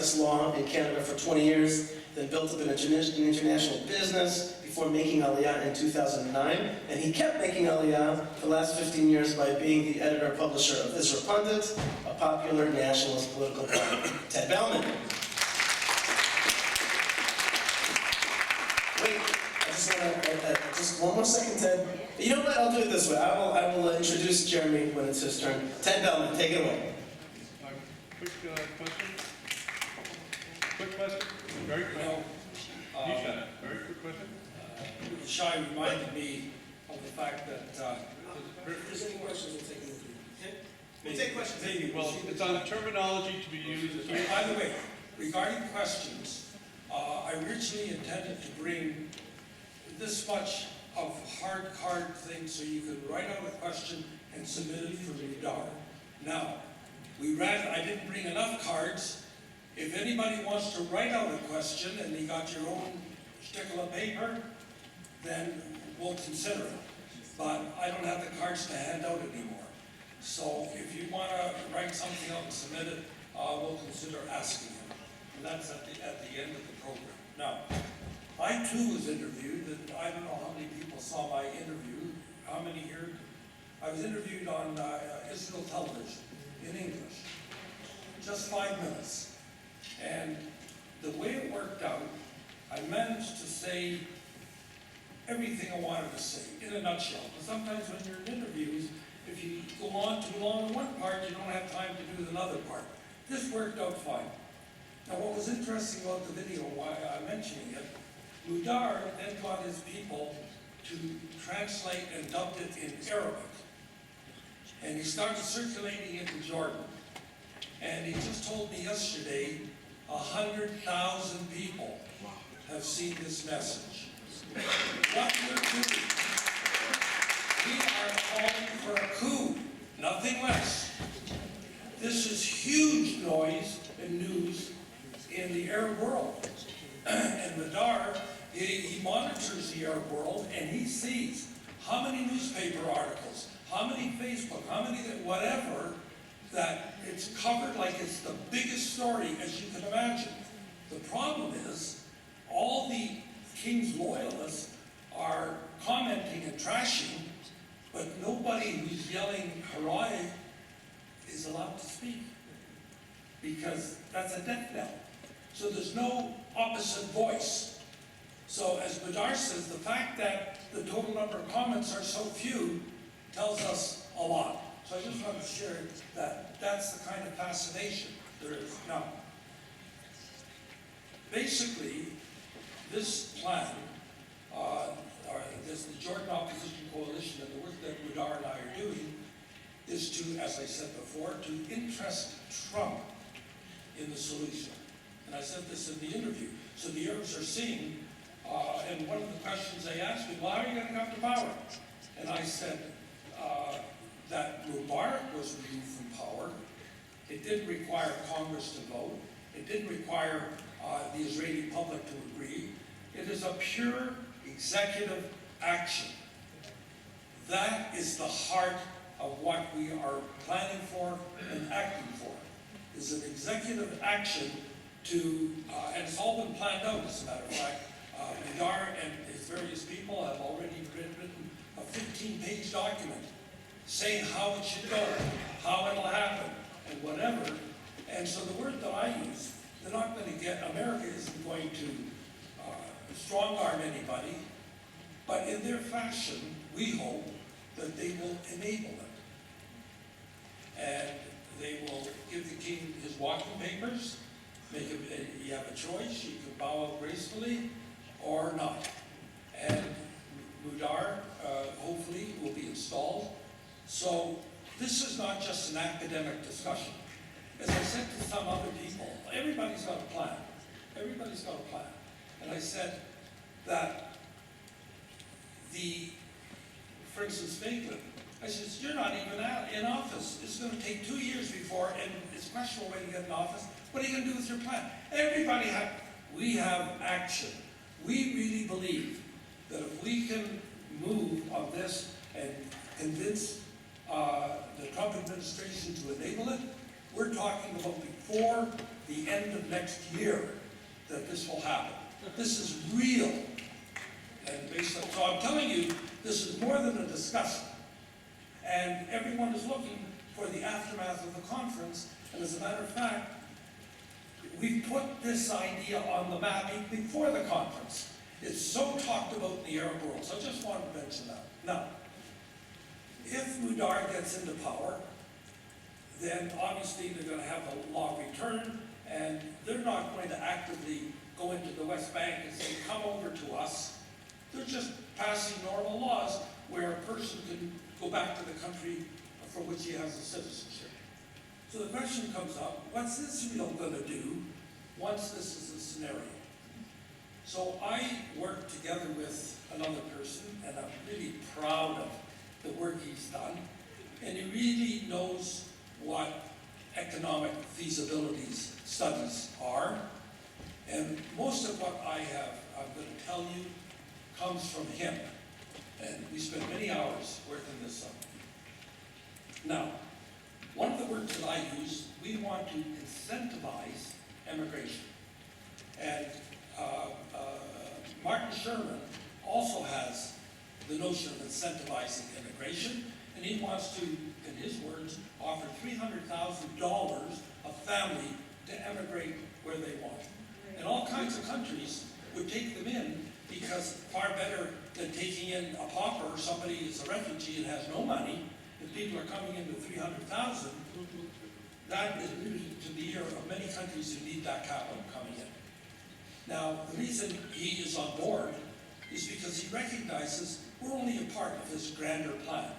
practiced law in Canada for 20 years, then built up an international business before making Aliyah in 2009. And he kept making Aliyah for the last 15 years by being the editor-publisher of Israel Pundit, a popular nationalist political party. Ted Belman. Wait, I just want to, just one more second, Ted. You know what, I'll do it this way. I will introduce Jeremy when it's his turn. Ted Belman, take it away. Quick question? Very quick. Very quick question. Shai reminded me of the fact that If there's any questions, we'll take them. we'll take questions. Maybe. Well, it's on terminology to be used. By the way, regarding questions, I originally intended to bring this much of hard card thing so you could write out a question and submit it for Radar. Now, I didn't bring enough cards. If anybody wants to write out a question and you got your own stickle of paper, then we'll consider it. But I don't have the cards to hand out anymore. So if you want to write something out and submit it, we'll consider asking him. And that's at the end of the program. Now, I too was interviewed, and I don't know how many people saw my interview. How many here? I was interviewed on Israel television in English. Just 5 minutes. And the way it worked out, I managed to say everything I wanted to say in a nutshell. But sometimes when you're in interviews, if you go on too long in one part, you don't have time to do another part. This worked out fine. Now what was interesting about the video, why I'm mentioning it, Mudar then got his people to translate and dubbed it in Arabic. And he started circulating it in Jordan. And he just told me yesterday, 100,000 people have seen this message. What we're doing, we are calling for a coup, nothing less. This is huge noise and news in the Arab world. And Madar, he monitors the Arab world and he sees how many newspaper articles, how many Facebook, how many whatever, that it's covered like it's the biggest story as you can imagine. The problem is, all the king's loyalists are commenting and trashing, but nobody who's yelling hooray is allowed to speak, because that's a death knell. So there's no opposite voice. So as Badar says, the fact that the total number of comments are so few tells us a lot. So I just want to share that that's the kind of fascination there is. Now, basically, this plan, the Jordan Opposition Coalition and the work that Mudar and I are doing is to, as I said before, to interest Trump in the solution. And I said this in the interview. So the Arabs are seeing, and one of the questions they asked me, well, how are you going to come to power? And I said, that Mubarak was removed from power. It didn't require Congress to vote. It didn't require the Israeli public to agree. It is a pure executive action. That is the heart of what we are planning for and acting for. Is an executive action to, and it's all been planned out, as a matter of fact. Midar and his various people have already written a 15-page document saying how it should go, how it'll happen, and whatever. And so the word that I use, they're not going to get, America isn't going to strong-arm anybody, but in their fashion, we hope that they will enable it. And they will give the king his walking papers, make him, you have a choice, you can bow out gracefully or not. And Mudar, hopefully, will be installed. So this is not just an academic discussion. As I said to some other people, everybody's got a plan. Everybody's got a plan. And I said that for instance, Feiglin, I said, you're not even in office. It's going to take 2 years before, and it's questionable when you get in office. What are you going to do with your plan? We have action. We really believe that if we can move on this and convince the Trump administration to enable it, we're talking about before the end of next year that this will happen. This is real. And based on, so I'm telling you, this is more than a discussion. And everyone is looking for the aftermath of the conference. And as a matter of fact, we put this idea on the map before the conference. It's so talked about in the Arab world, so I just wanted to mention that. Now, if Mudar gets into power, then obviously they're going to have the law of return, and they're not going to actively go into the West Bank and say, come over to us. They're just passing normal laws where a person can go back to the country for which he has a citizenship. So the question comes up, what's Israel going to do once this is a scenario? So I worked together with another person, and I'm really proud of the work he's done. And he really knows what economic feasibility studies are. And most of what I'm going to tell you, comes from him. And we spent many hours working this up. Now, one of the words that I use, we want to incentivize immigration. And Martin Sherman also has the notion of incentivizing immigration, and he wants to, in his words, offer $300,000 a family to emigrate where they want. And all kinds of countries would take them in, because far better than taking in a pauper or somebody is a refugee and has no money. If people are coming in with 300,000, that is music to the ear of many countries who need that capital coming in. Now, the reason he is on board is because he recognizes we're only a part of his grander plan.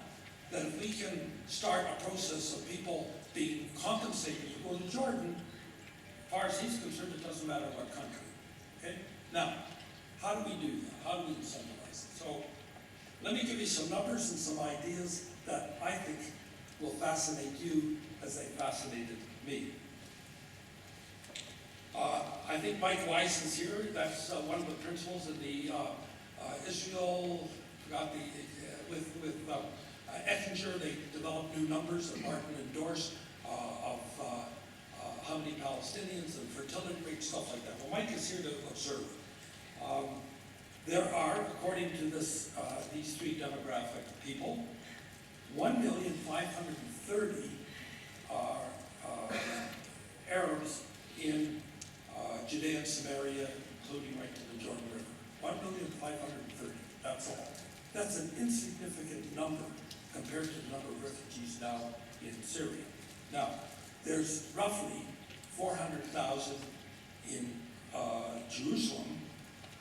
That if we can start a process of people being compensated to go to Jordan, as far as he's concerned, it doesn't matter what country. Okay? Now, how do we do that? How do we incentivize it? So, let me give you some numbers and some ideas that I think will fascinate you as they fascinated me. I think Mike Weiss is here. That's one of the principals in the Israel, with Ettinger, they developed new numbers that Martin endorsed of how many Palestinians and fertility rate, stuff like that. Well, Mike is here to observe. There are, according to this, these three demographic people, 1,530,000 Arabs in Judea and Samaria, including right to the Jordan River. 1,530,000, that's all. That's an insignificant number compared to the number of refugees now in Syria. Now, there's roughly 400,000 in Jerusalem,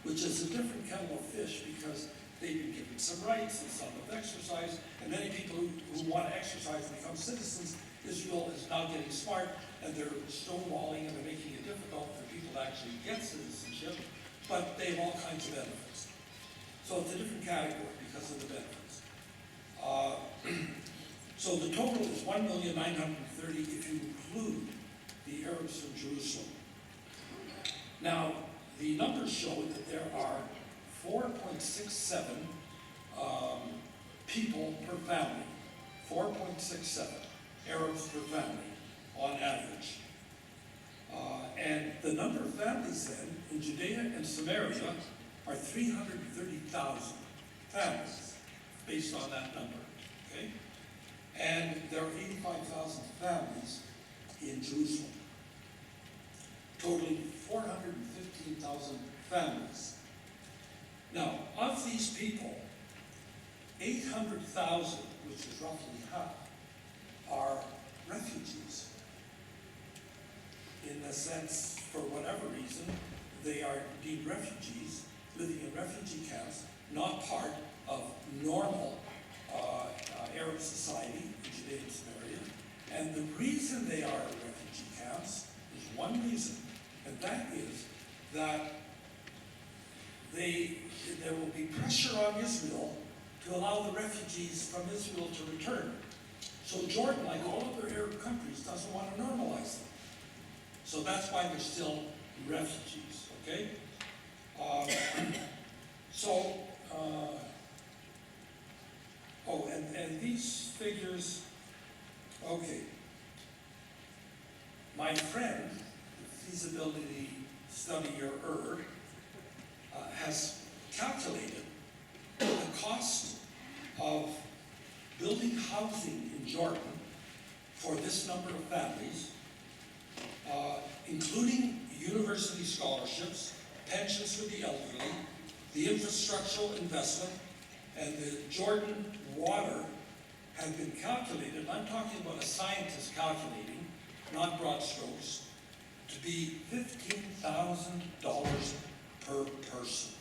which is a different kettle of fish because they've been given some rights and some have exercised, and many people who want to exercise and become citizens, Israel is now getting smart, and they're stonewalling and they're making it difficult for people to actually get citizenship, but they have all kinds of benefits. So it's a different category because of the benefits. So the total is 1,930,000 if you include the Arabs from Jerusalem. Now, the numbers show that there are 4.67 people per family, 4.67 Arabs per family on average. And the number of families then in Judea and Samaria are 330,000 families based on that number, okay? And there are 85,000 families in Jerusalem, totaling 415,000 families. Now, of these people, 800,000, which is roughly half, are refugees. In the sense, for whatever reason, they are deemed refugees, living in refugee camps, not part of normal Arab society in Judea and Samaria. And the reason they are in refugee camps is one reason, and that is that there will be pressure on Israel to allow the refugees from Israel to return. So Jordan, like all other Arab countries, doesn't want to normalize them. So that's why they're still refugees, okay? And these figures, okay. My friend, feasibility study has calculated the cost of building housing in Jordan for this number of families, including university scholarships, pensions for the elderly, the infrastructural investment, and the Jordan water have been calculated, I'm talking about a scientist calculating, not broad strokes, to be $15,000 per person.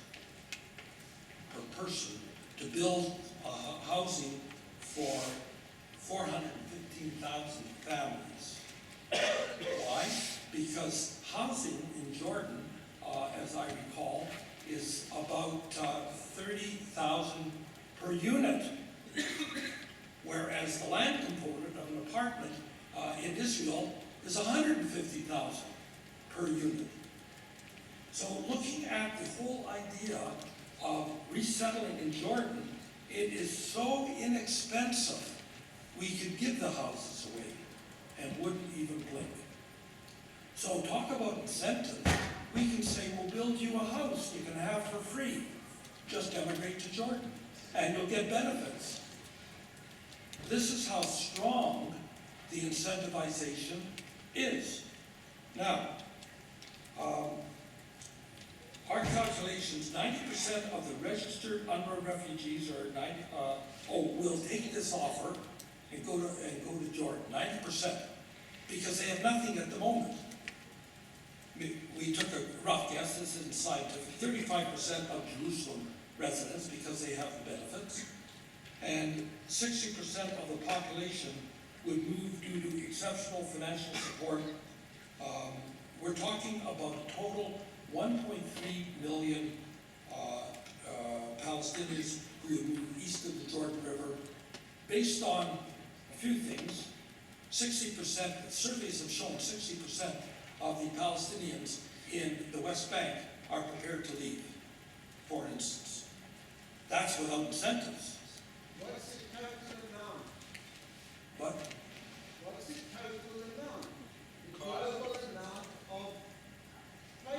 Per person to build housing for 415,000 families. Why? Because housing in Jordan, as I recall, is about 30,000 per unit, whereas the land component of an apartment in Israel is 150,000 per unit. So looking at the whole idea of resettling in Jordan, it is so inexpensive, we could give the houses away and wouldn't even blink. So talk about incentives. We can say, we'll build you a house you can have for free. Just emigrate to Jordan and you'll get benefits. This is how strong the incentivization is. Now, our calculations, 90% of the registered UNRWA refugees will take this offer and go to Jordan, 90%, because they have nothing at the moment. We took a rough guess, this isn't scientific, 35% of Jerusalem residents because they have the benefits, and 60% of the population would move due to exceptional financial support. We're talking about a total 1.3 million Palestinians who would move east of the Jordan River, based on a few things. 60%, surveys have shown 60% of the Palestinians in the West Bank are prepared to leave, for instance. That's without incentives. What's the total amount? But What's the total amount? The global amount of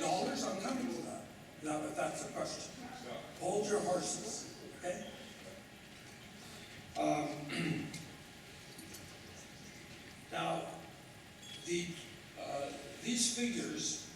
dollars, I'm coming to that. Now, if that's the question. Hold your horses, okay? Now, these figures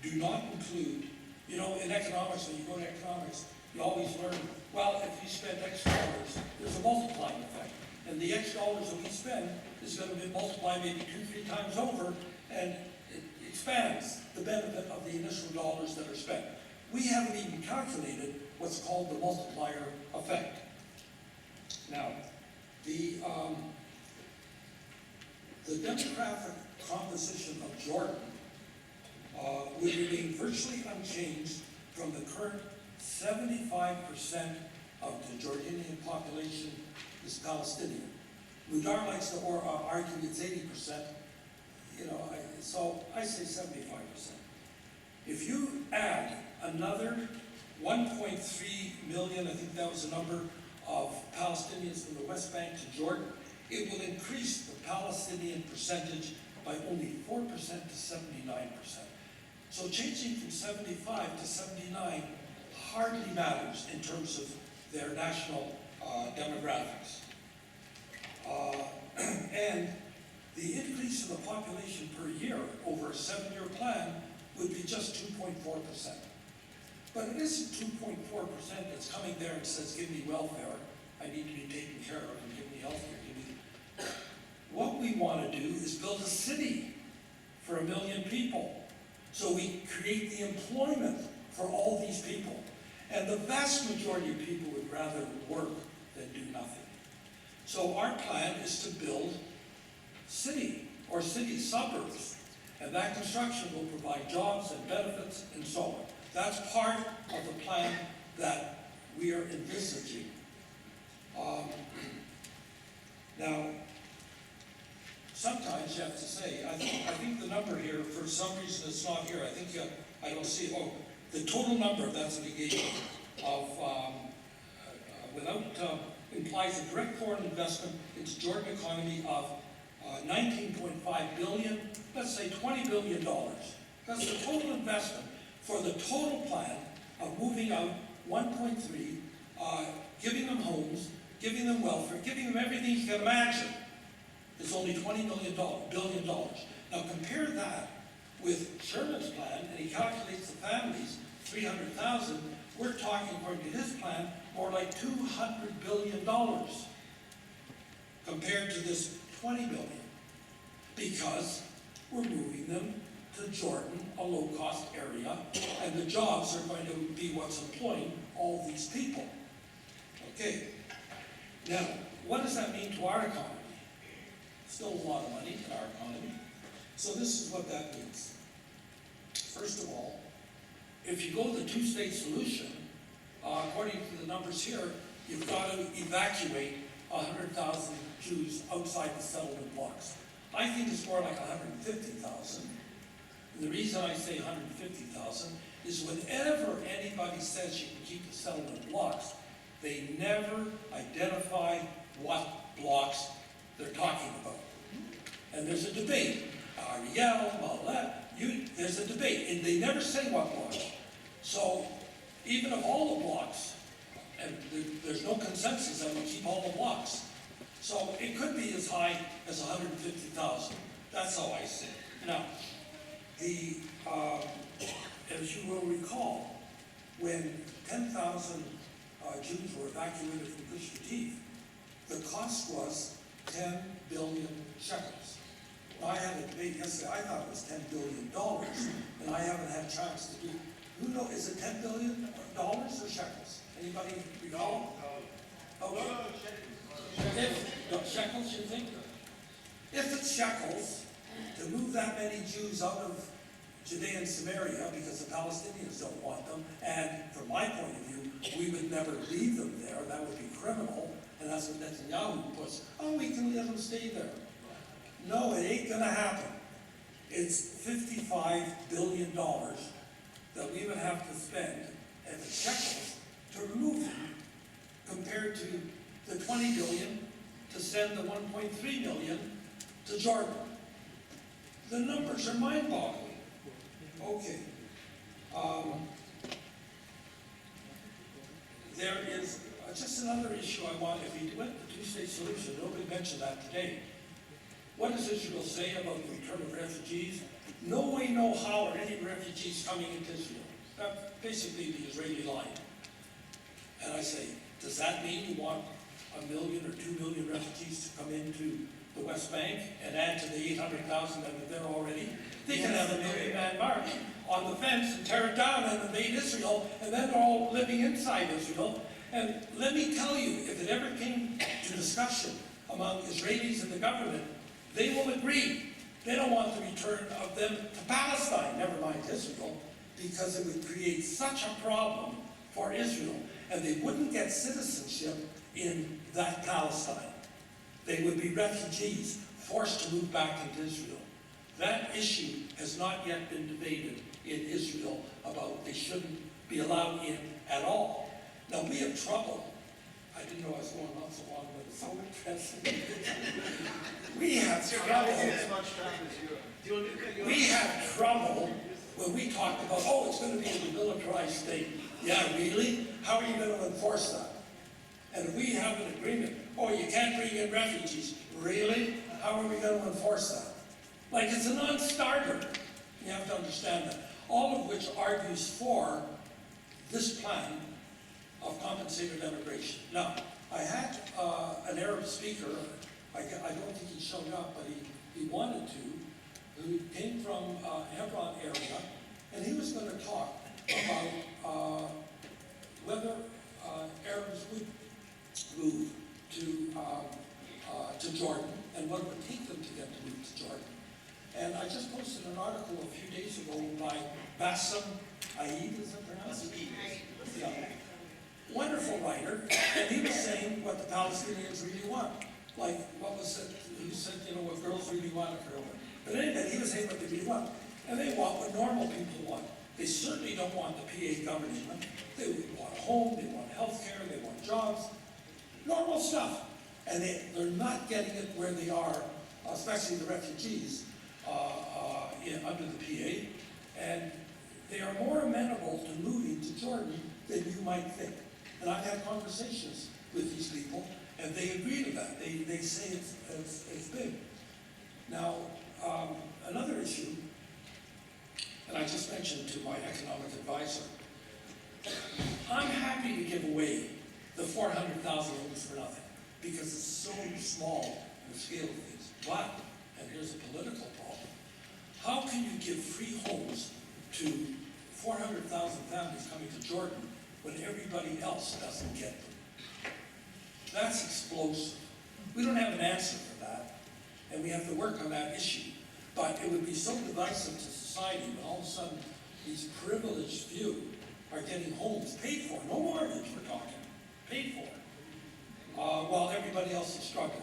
do not include, in economics, when you go to economics, you always learn, well, if you spend X dollars, there's a multiplying effect. And the X dollars that we spend is going to be multiplied maybe 2-3 times over, and it expands the benefit of the initial dollars that are spent. We haven't even calculated what's called the multiplier effect. Now, the demographic composition of Jordan would remain virtually unchanged from the current 75% of the Jordanian population is Palestinian. Mudar likes to argue it's 80%, so I say 75%. If you add another 1.3 million, I think that was the number, of Palestinians from the West Bank to Jordan, it will increase the Palestinian percentage by only 4% to 79%. So changing from 75 to 79 hardly matters in terms of their national demographics. And the increase in the population per year over a 7-year plan would be just 2.4%. But it isn't 2.4% that's coming there and says, give me welfare, I need to be taken care of, and give me health care. What we want to do is build a city for 1 million people. So we create the employment for all these people. And the vast majority of people would rather work than do nothing. So our plan is to build city suburbs. And that construction will provide jobs and benefits and so on. That's part of the plan that we are envisaging. Now, sometimes you have to say, I think the number here, for some reason it's not here, I don't see it. Oh, the total number, that's what he gave me, of, implies a direct foreign investment into Jordan economy of 19.5 billion, let's say $20 billion. That's the total investment for the total plan of moving out 1.3, giving them homes, giving them welfare, giving them everything you can imagine. It's only $20 billion. Now compare that with Sherman's plan, and he calculates the families, 300,000. We're talking, according to his plan, more like $200 billion compared to this 20 billion, because we're moving them to Jordan, a low-cost area, and the jobs are going to be what's employing all these people. Okay, now, what does that mean to our economy? Still a lot of money in our economy. So this is what that means. First of all, if you go the two-state solution, according to the numbers here, you've got to evacuate 100,000 Jews outside the settlement blocks. I think it's more like 150,000. And the reason I say 150,000 is whenever anybody says you can keep the settlement blocks, they never identify what blocks they're talking about. And there's a debate. Ariel, Malet, there's a debate, and they never say what blocks. So even of all the blocks, and there's no consensus that we'll keep all the blocks. So it could be as high as 150,000. That's how I see it. Now, as you will recall, when 10,000 Jews were evacuated from Gush Katif, the cost was 10 billion shekels. I had a debate yesterday. I thought it was $10 billion, and I haven't had a chance to do. Who knows? Is it $10 billion or shekels? Anybody recall? Okay. Shekels, you think? If it's shekels, to move that many Jews out of Judea and Samaria, because the Palestinians don't want them, and from my point of view, we would never leave them there. That would be criminal, and that's what Netanyahu puts. Oh, we can let them stay there. No, it ain't gonna happen. It's $55 billion that we would have to spend at the shekels to remove them, compared to the 20 billion to send the 1.3 million to Jordan. The numbers are mind-boggling. Okay. There is just another issue I want. If we went the two-state solution, nobody mentioned that today. What does Israel say about the return of refugees? No way, no how are any refugees coming into Israel. That's basically the Israeli line. And I say, does that mean you want 1 million or 2 million refugees to come into the West Bank and add to the 800,000 that are there already? They can have a 1 million man march on the fence and tear it down and invade Israel, and then they're all living inside Israel. And let me tell you, if it ever came to discussion among Israelis and the government, they will agree. They don't want the return of them to Palestine, never mind Israel, because it would create such a problem for Israel, and they wouldn't get citizenship in that Palestine. They would be refugees forced to move back into Israel. That issue has not yet been debated in Israel about they shouldn't be allowed in at all. Now we have trouble. I didn't know I was going on so long, but it's so interesting. We have trouble. We have trouble when we talk about, oh, it's going to be a demilitarized state. Yeah, really? How are you going to enforce that? And if we have an agreement, oh, you can't bring in refugees. Really? How are we going to enforce that? Like, it's a non-starter. You have to understand that. All of which argues for this plan of compensated immigration. Now, I had an Arab speaker, I don't think he showed up, but he wanted to, who came from Hebron area, and he was going to talk about whether Arabs would move to Jordan, and what it would take them to get to move to Jordan. And I just posted an article a few days ago by Bassem Aid, is it pronounced? Yeah. Wonderful writer, and he was saying what the Palestinians really want. Like, what was it? He said, you know, what girls really want a girl. But anyway, he was saying what they really want. And they want what normal people want. They certainly don't want the PA government. They want a home, they want health care, they want jobs. Normal stuff. And they're not getting it where they are especially the refugees under the PA, and they are more amenable to moving to Jordan than you might think. And I've had conversations with these people, and they agree to that. They say it's big. Now, another issue, and I just mentioned to my economic advisor, I'm happy to give away the 400,000 homes for nothing, because it's so small in the scale of things. But, and here's a political problem, how can you give free homes to 400,000 families coming to Jordan when everybody else doesn't get them? That's explosive. We don't have an answer for that, and we have to work on that issue. But it would be so divisive to society when all of a sudden these privileged few are getting homes paid for, no mortgage we're talking, paid for, while everybody else is struggling.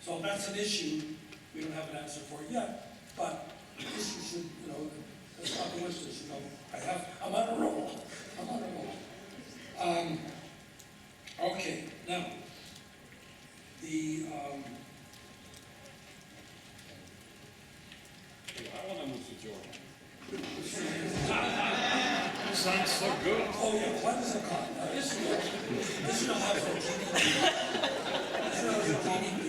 So that's an issue we don't have an answer for yet, but this is, you know, that's not the wishes, you know, I'm on a roll, okay, now, I want to move to Jordan. Sounds so good. oh yeah, what is it called? Israel has a GDP. Israel has a GDP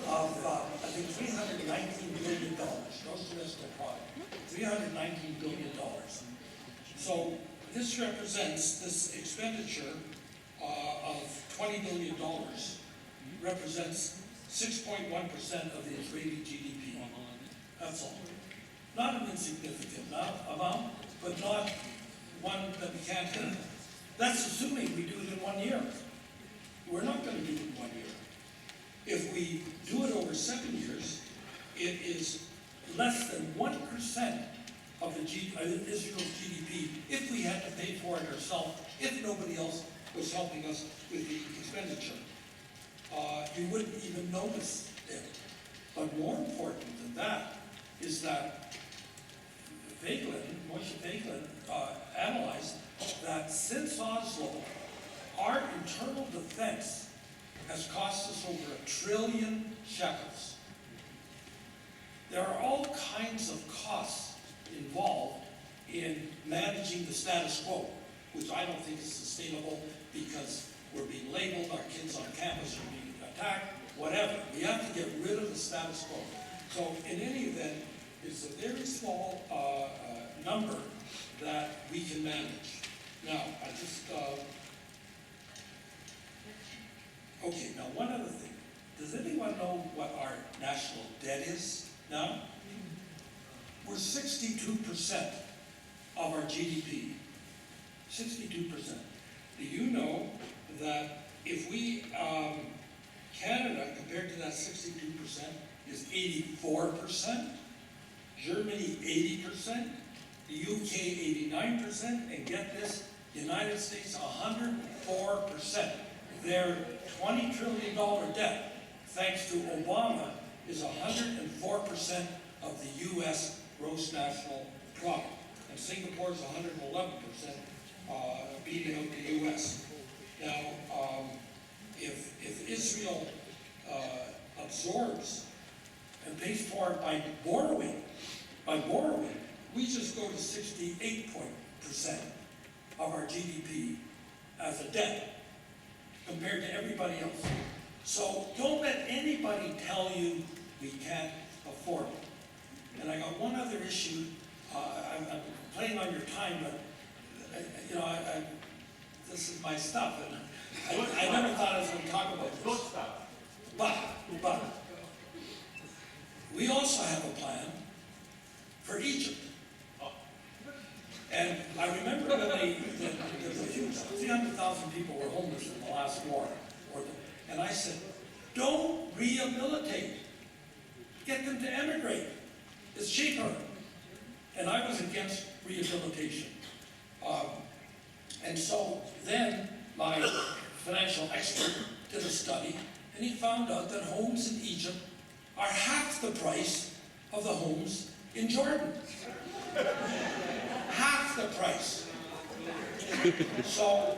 of, I think, $319 billion, gross domestic product, $319 billion. So this represents, this expenditure of $20 billion represents 6.1% of the Israeli GDP. That's all. Not an insignificant amount, but not one that we can't handle. That's assuming we do it in 1 year. We're not going to do it in 1 year. If we do it over 7 years, it is less than 1% of the Israel's GDP if we had to pay for it ourselves, if nobody else was helping us with the expenditure. You wouldn't even notice it. But more important than that is that Moshe Feiglin analyzed that since Oslo, our internal defense has cost us over $1 trillion shekels. There are all kinds of costs involved in managing the status quo, which I don't think is sustainable because we're being labeled, our kids on campus are being attacked, whatever. We have to get rid of the status quo. So in any event, it's a very small number that we can manage. Now, okay, now one other thing. Does anyone know what our national debt is now? We're 62% of our GDP. 62%. Do you know that if we, Canada, compared to that 62%, is 84%, Germany 80%, the UK 89%, and get this, United States 104%. Their $20 trillion debt, thanks to Obama, is 104% of the US gross national product. And Singapore is 111%, beating out the US. Now, if Israel absorbs and pays for it by borrowing, we just go to 68% of our GDP as a debt compared to everybody else. So don't let anybody tell you we can't afford it. And I got one other issue. I'm playing on your time, but you know, this is my stuff, and I never thought I was going to talk about this. Good stuff. But we also have a plan for Egypt. And I remember when there was a huge, 300,000 people were homeless in the last war. And I said, don't rehabilitate. Get them to emigrate. It's cheaper. And I was against rehabilitation. And so then my financial expert did a study, and he found out that homes in Egypt are half the price of the homes in Jordan. Half the price. So,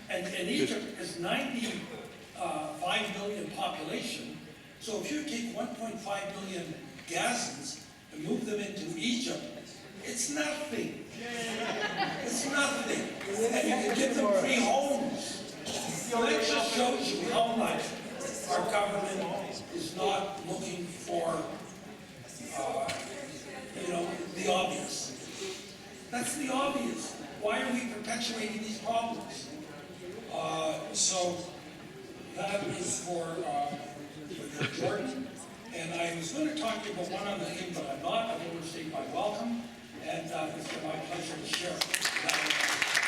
and Egypt is 95 million population, So if you take 1.5 million Gazans and move them into Egypt, it's nothing. It's nothing. And you can give them free homes. So that just shows you how much our government is not looking for, the obvious. That's the obvious. Why are we perpetuating these problems? So that is for Jordan. And I was going to talk to you about one other thing, but I'm not. I've overstayed my welcome. And it's my pleasure to share.